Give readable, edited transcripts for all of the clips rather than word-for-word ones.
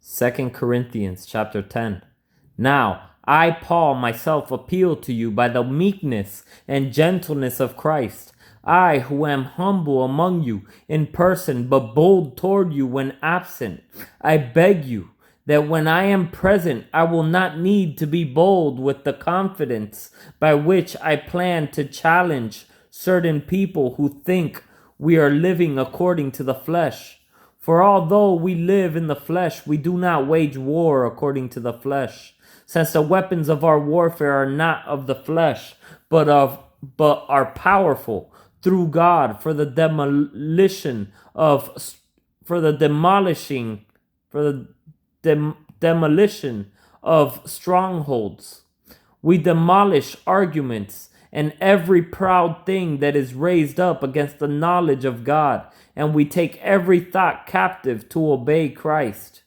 2 Corinthians chapter 10. Now, I, Paul, myself appeal to you by the meekness and gentleness of Christ. I, who am humble among you in person, but bold toward you when absent. I beg you that when I am present, I will not need to be bold with the confidence by which I plan to challenge certain people who think we are living according to the flesh. For although we live in the flesh, we do not wage war according to the flesh, since the weapons of our warfare are not of the flesh, but are powerful through God for the demolition of strongholds. We demolish arguments and every proud thing that is raised up against the knowledge of God, and we take every thought captive to obey Christ.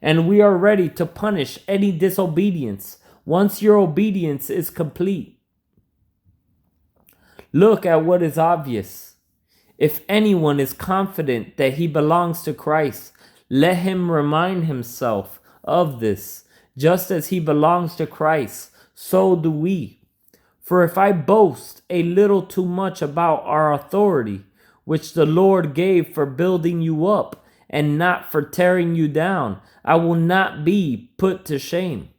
And we are ready to punish any disobedience once your obedience is complete. Look at what is obvious. If anyone is confident that he belongs to Christ, let him remind himself of this. Just as he belongs to Christ, so do we. For if I boast a little too much about our authority, which the Lord gave for building you up and not for tearing you down, I will not be put to shame.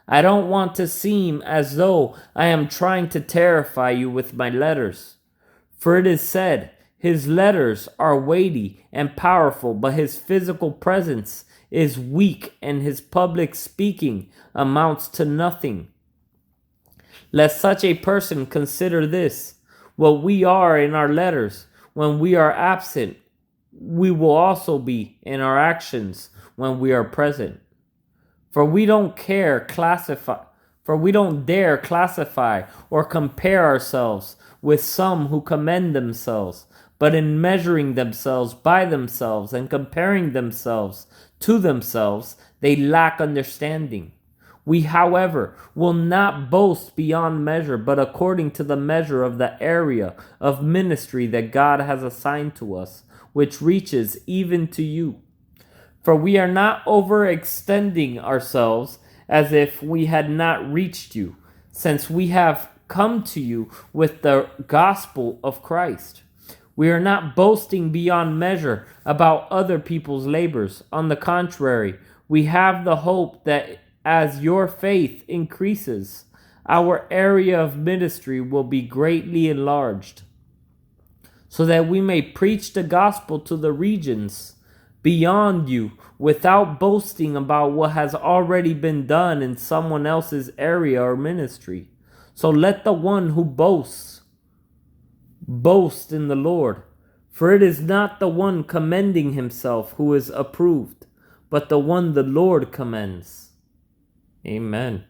I don't want to seem as though I am trying to terrify you with my letters. For it is said, his letters are weighty and powerful, but his physical presence is weak and his public speaking amounts to nothing. Let such a person consider this: what we are in our letters when we are absent, we will also be in our actions when we are present. For we don't dare classify or compare ourselves with some who commend themselves, but in measuring themselves by themselves and comparing themselves to themselves, they lack understanding. We, however, will not boast beyond measure, but according to the measure of the area of ministry that God has assigned to us, which reaches even to you. For we are not overextending ourselves as if we had not reached you, since we have come to you with the gospel of Christ. We are not boasting beyond measure about other people's labors. On the contrary, we have the hope that as your faith increases, our area of ministry will be greatly enlarged, so that we may preach the gospel to the regions beyond you without boasting about what has already been done in someone else's area or ministry. So let the one who boast in the Lord. For it is not the one commending himself who is approved, but the one the Lord commends. Amen.